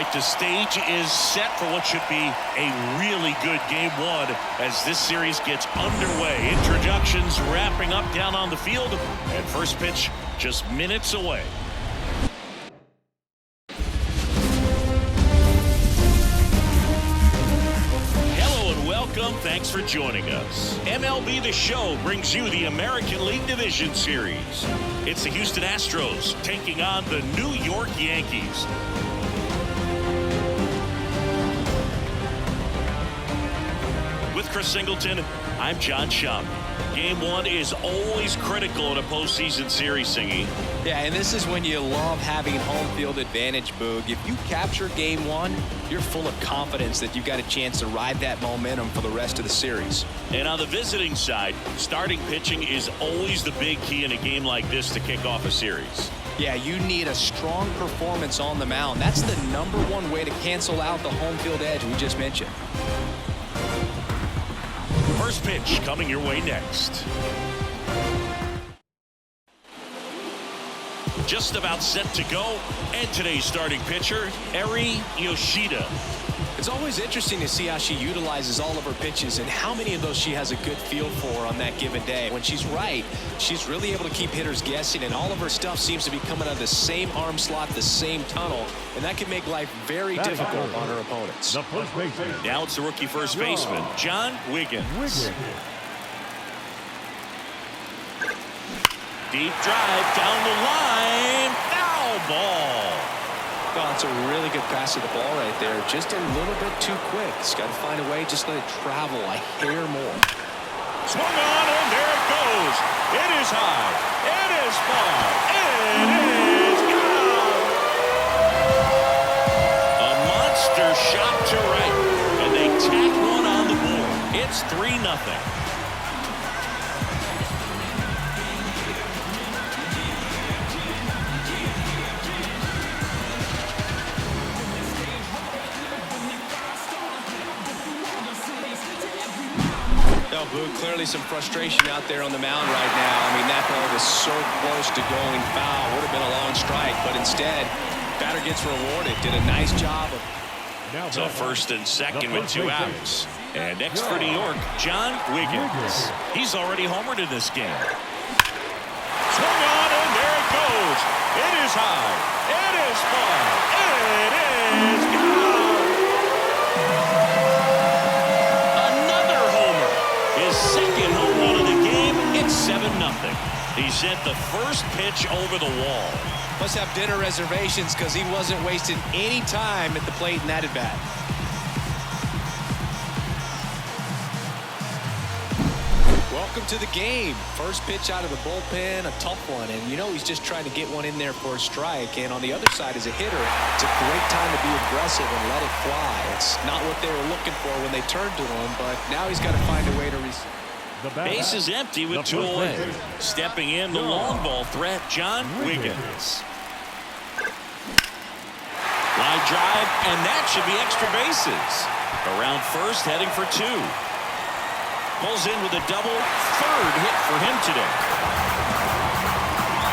right, the stage is set for what should be a really good game one as this series gets underway. Introductions wrapping up down on the field, and first pitch just minutes away. Hello and welcome. Thanks for joining us. MLB The Show brings you the American League Division Series. It's the Houston Astros taking on the New York Yankees. With Chris Singleton, I'm John Schaub. Game one is always critical in a postseason series, Singy. Yeah, and this is when you love having home field advantage, Boog. If you capture game one, you're full of confidence that you've got a chance to ride that momentum for the rest of the series. And on the visiting side, starting pitching is always the big key in a game like this to kick off a series. Yeah, you need a strong performance on the mound. That's the #1 way to cancel out the home field edge we just mentioned. First pitch coming your way next. Just about set to go, and today's starting pitcher, Eri Yoshida. It's always interesting to see how she utilizes all of her pitches and how many of those she has a good feel for on that given day. When she's right, she's really able to keep hitters guessing, and all of her stuff seems to be coming out of the same arm slot, the same tunnel, and that can make life very difficult on her opponents. Now it's the rookie first baseman, John Wiggins. Deep drive down the line, foul ball. Oh, it's a really good pass of the ball right there. Just a little bit too quick. It's got to find a way, just let it travel a hair more. Swung on, and there it goes. It is high. It is far. It is gone. A monster shot to right, and they tack one on the board. It's 3-0. Boog, clearly some frustration out there on the mound right now. I mean, that ball was so close to going foul. Would have been a long strike, but instead, batter gets rewarded. Did a nice job. So first and second with 2 outs. And next for New York, John Wiggins. He's already homered in this game. Swung on, and there it goes. It is high. It is far. It is gone. Second home run of the game. It's 7-0. He sent the first pitch over the wall. Must have dinner reservations because he wasn't wasting any time at the plate in that at bat. Welcome to the game. First pitch out of the bullpen, a tough one, and you know he's just trying to get one in there for a strike. And on the other side, as a hitter, it's a great time to be aggressive and let it fly. It's not what they were looking for when they turned to him, but now he's got to find a way to base is empty with 2 away. Stepping in, the long ball threat, John Wiggins. Line drive, and that should be extra bases. Around first, heading for 2. Pulls in with a double, third hit for him today.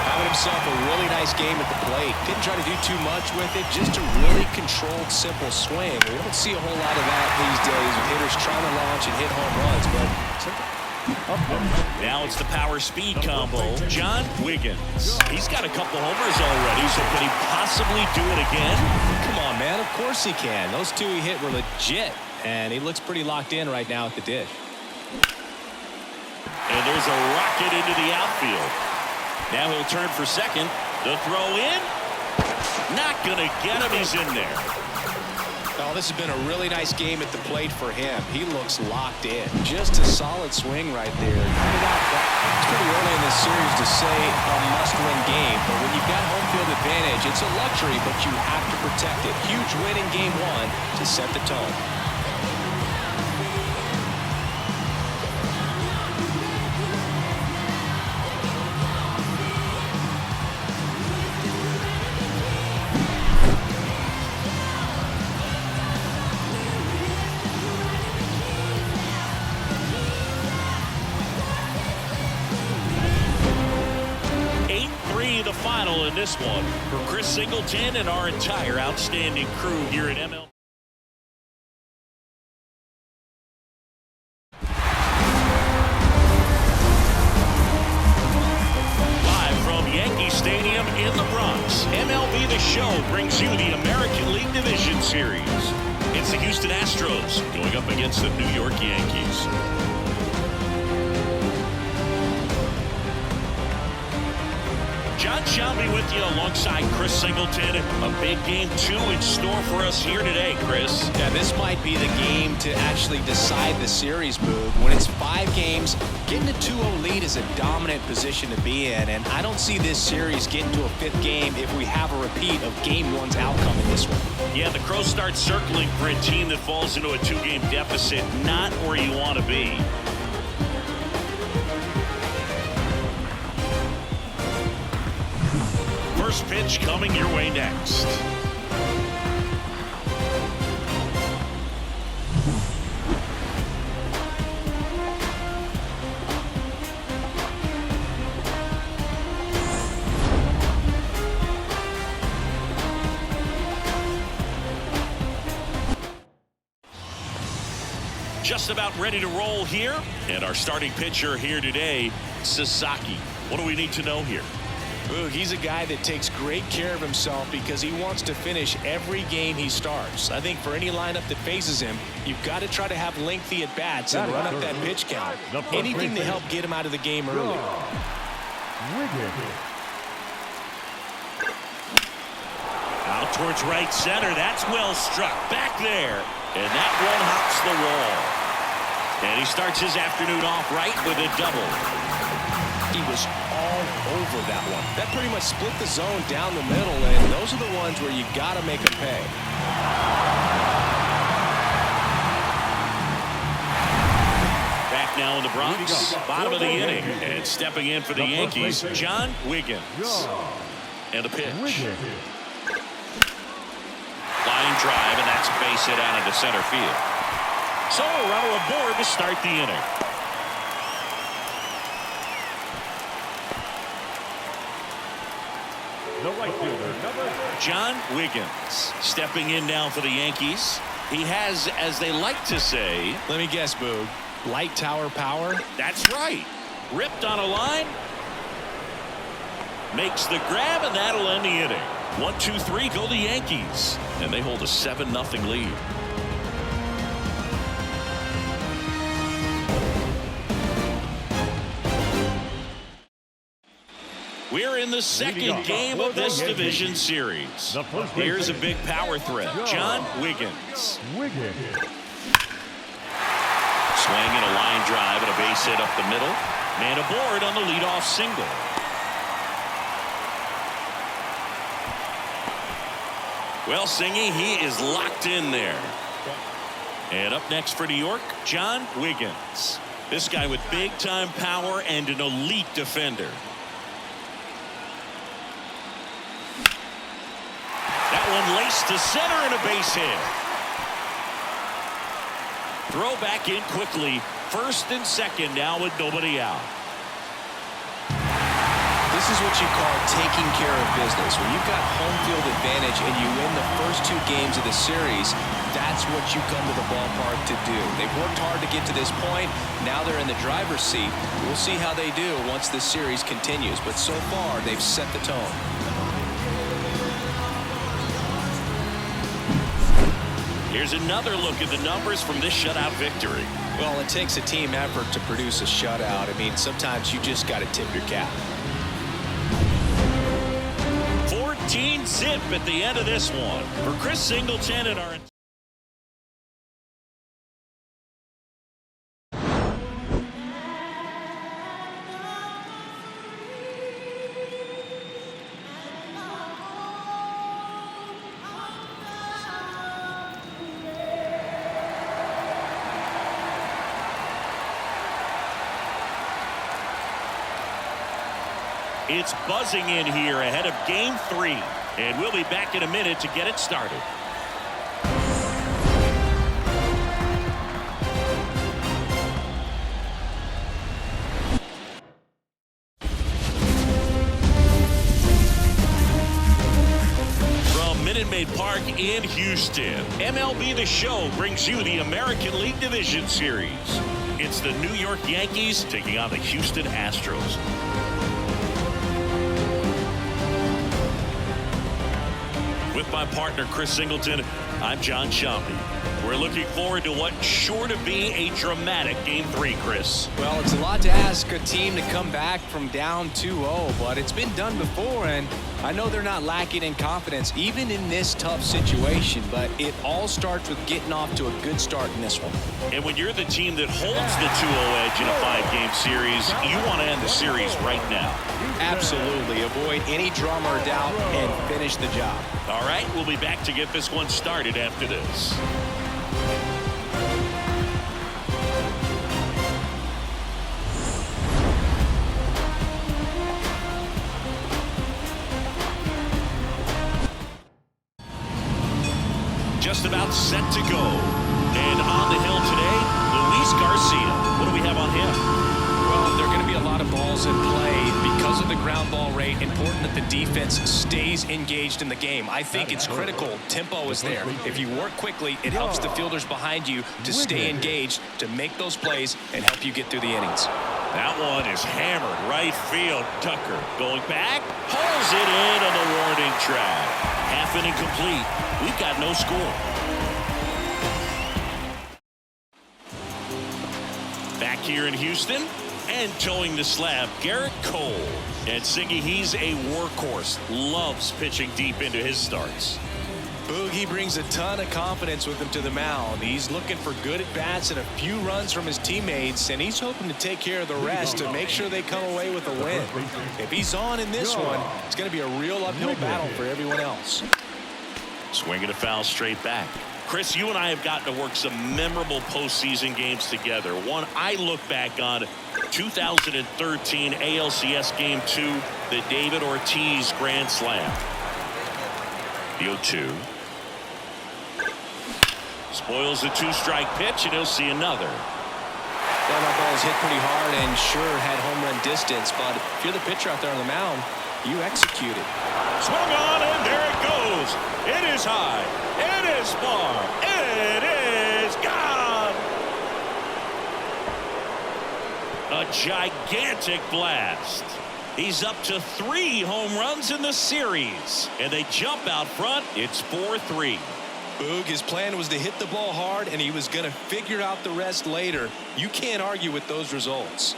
Having himself a really nice game at the plate. Didn't try to do too much with it, just a really controlled, simple swing. We don't see a whole lot of that these days with hitters trying to launch and hit home runs, but now it's the power speed combo, John Wiggins. He's got a couple homers already, so can he possibly do it again? Come on, man, of course he can. Those 2 he hit were legit, and he looks pretty locked in right now at the dish. And there's a rocket into the outfield. Now he'll turn for second. The throw in. Not going to get him. He's in there. Oh, this has been a really nice game at the plate for him. He looks locked in. Just a solid swing right there. It's pretty early in this series to say a must-win game, but when you've got home field advantage, it's a luxury, but you have to protect it. Huge win in game 1 to set the tone. this one. For Chris Singleton and our entire outstanding crew here at MLB. Live from Yankee Stadium in the Bronx, MLB The Show brings you the American League Division Series. It's the Houston Astros going up against the New York Yankees. John Shelby with you alongside Chris Singleton. A big game 2 in store for us here today, Chris. Yeah, this might be the game to actually decide the series, Boog. When it's 5 games, getting a 2-0 lead is a dominant position to be in, and I don't see this series getting to a 5th game if we have a repeat of Game 1's outcome in this one. Yeah, the Crows start circling for a team that falls into a 2-game deficit, not where you want to be. First pitch coming your way next. Just about ready to roll here. And our starting pitcher here today, Sasaki. What do we need to know here? Boog, he's a guy that takes great care of himself because he wants to finish every game he starts. I think for any lineup that faces him, you've got to try to have lengthy at-bats and run up that pitch count. Anything to help get him out of the game early. Out towards right center. That's well struck. Back there. And that one hops the wall. And he starts his afternoon off right with a double. He was all over that one. That pretty much split the zone down the middle, and those are the ones where you got to make them pay. Back now in the Bronx, bottom of the inning, and stepping in for the Yankees, John Wiggins. And the pitch. Line drive, and that's a base hit out into center field. So a runner aboard to start the inning. The right fielder, John Wiggins stepping in now for the Yankees. He has, as they like to say, let me guess, Boog, light tower power. That's right. Ripped on a line. Makes the grab, and that'll end the inning. 1-2-3 go the Yankees, and they hold a 7-0 lead. We're in the second game of this division series. Here's a big power threat. John Wiggins. Swinging a line drive and a base hit up the middle. Man aboard on the leadoff single. Well, Singy, he is locked in there. And up next for New York, John Wiggins. This guy with big-time power and an elite defender. That one laced to center and a base hit. Throw back in quickly. First and second now with nobody out. This is what you call taking care of business. When you've got home field advantage and you win the first 2 games of the series, that's what you come to the ballpark to do. They've worked hard to get to this point. Now they're in the driver's seat. We'll see how they do once this series continues. But so far, they've set the tone. Here's another look at the numbers from this shutout victory. Well, it takes a team effort to produce a shutout. I mean, sometimes you just got to tip your cap. 14-zip at the end of this one. For Chris Singleton and our... It's buzzing in here ahead of Game 3. And we'll be back in a minute to get it started. in Houston. MLB The Show brings you the American League Division Series. It's the New York Yankees taking on the Houston Astros. With my partner, Chris Singleton, I'm John Shampi. We're looking forward to what's sure to be a dramatic Game 3, Chris. Well, it's a lot to ask a team to come back from down 2-0, but it's been done before, and I know they're not lacking in confidence, even in this tough situation, but it all starts with getting off to a good start in this one. And when you're the team that holds the 2-0 edge in a 5-game series, you want to end the series right now. Absolutely. Avoid any drama or doubt and finish the job. All right, we'll be back to get this one started after this. Just about set to go. And on the hill today, Luis Garcia. What do we have on him? Well, there are going to be a lot of balls in play because of the ground ball rate. Important that the defense stays engaged in the game. I think it's critical. Tempo is there. If you work quickly, it helps the fielders behind you to stay engaged, to make those plays, and help you get through the innings. That one is hammered right field. Tucker going back, pulls it in on the warning track. Half inning complete. We've got no score. Back here in Houston and towing the slab, Garrett Cole. And Siggy, he's a workhorse. Loves pitching deep into his starts. Boogie brings a ton of confidence with him to the mound. He's looking for good at-bats and a few runs from his teammates, and he's hoping to take care of the rest to make sure they come away with a win. If he's on in this one, it's going to be a real uphill battle for everyone else. Swinging a foul straight back. Chris, you and I have gotten to work some memorable postseason games together. One I look back on, 2013 ALCS Game 2, the David Ortiz Grand Slam. The 0-2. Spoils the 2-strike pitch, and he'll see another. Well, that ball is hit pretty hard and sure had home run distance, but if you're the pitcher out there on the mound, you execute it. Swung on, and there it goes. It is high. It is far. It is gone. A gigantic blast. He's up to 3 home runs in the series, and they jump out front. It's 4-3. Boog, his plan was to hit the ball hard, and he was going to figure out the rest later. You can't argue with those results.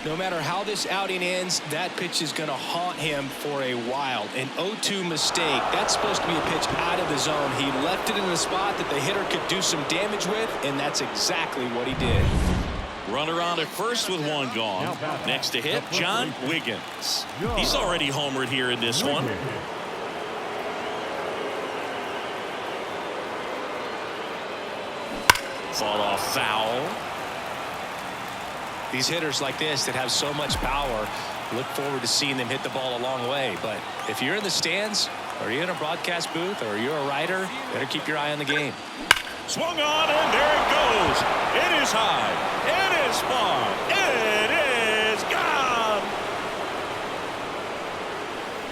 No matter how this outing ends, that pitch is going to haunt him for a while. An 0-2 mistake. That's supposed to be a pitch out of the zone. He left it in a spot that the hitter could do some damage with, and that's exactly what he did. Runner on at first with 1 gone. Next to hit, John Wiggins. He's already homered here in this one. Fall off foul. These hitters like this that have so much power, look forward to seeing them hit the ball a long way. But if you're in the stands, or you're in a broadcast booth, or you're a writer, better keep your eye on the game. Swung on, and there it goes. It is high. It is far. It is gone.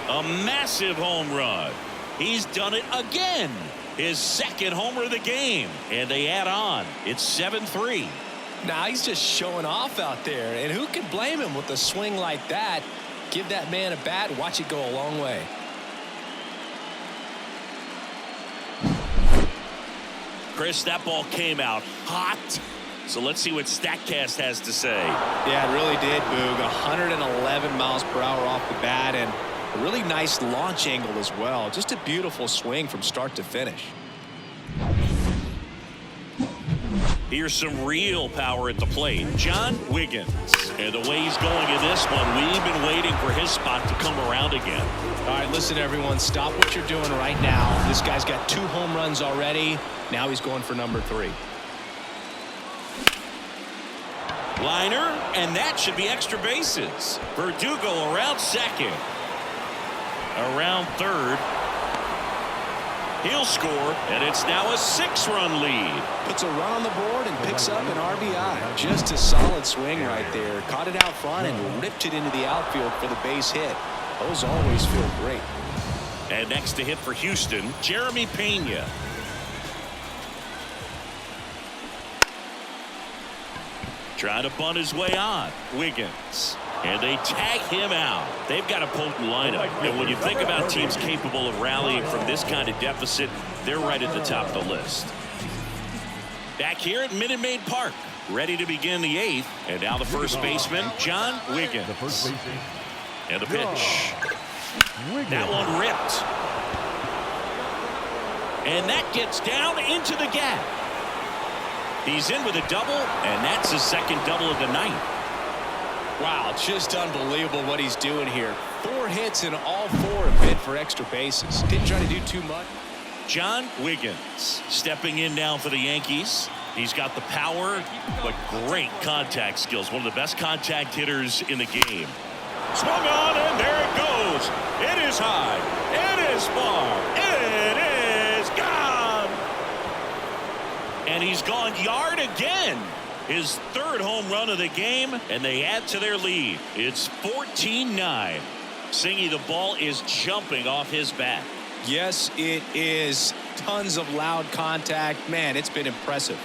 A massive home run. He's done it again. His 2nd homer of the game. And they add on. It's 7-3. Now he's just showing off out there. And who can blame him with a swing like that? Give that man a bat, watch it go a long way. Chris, that ball came out hot. So let's see what StatCast has to say. Yeah, it really did, Boog. 111 miles per hour off the bat, and a really nice launch angle as well. Just a beautiful swing from start to finish. Here's some real power at the plate. John Wiggins. And the way he's going in this one, we've been waiting for his spot to come around again. All right, listen, everyone. Stop what you're doing right now. This guy's got 2 home runs already. Now he's going for number 3. Liner, and that should be extra bases. Verdugo around 2nd. Around 3rd. He'll score, and it's now a 6-run lead. Puts a run on the board and picks up an RBI. Just a solid swing right there. Caught it out front and ripped it into the outfield for the base hit. Those always feel great. And next to hit for Houston, Jeremy Pena. Trying to bunt his way on. Wiggins. And they tag him out. They've got a potent lineup. And when you think about teams capable of rallying from this kind of deficit, they're right at the top of the list. Back here at Minute Maid Park, ready to begin the 8th. And now the first baseman, John Wiggins. And the pitch. That one ripped. And that gets down into the gap. He's in with a double, and that's his second double of the night. Wow, just unbelievable what he's doing here. 4 hits and all 4 have been for extra bases. Didn't try to do too much. John Wiggins stepping in now for the Yankees. He's got the power, but great contact skills. One of the best contact hitters in the game. Swung on, and there it goes. It is high. It is far. It is gone. And he's gone yard again. His 3rd home run of the game, and they add to their lead. It's 14-9. Singy, the ball is jumping off his bat. Yes, it is. Tons of loud contact. Man, it's been impressive.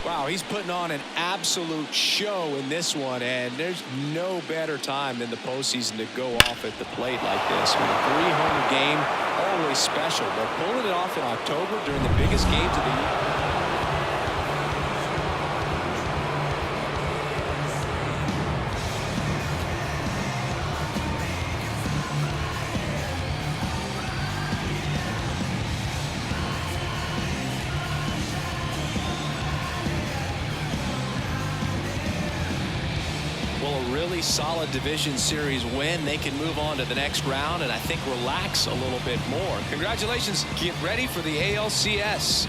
Wow, he's putting on an absolute show in this one, and there's no better time than the postseason to go off at the plate like this. I mean, a 3-homer game, always special, but pulling it off in October during the biggest games of the year. Really solid division series win. They can move on to the next round and I think relax a little bit more. Congratulations. Get ready for the ALCS.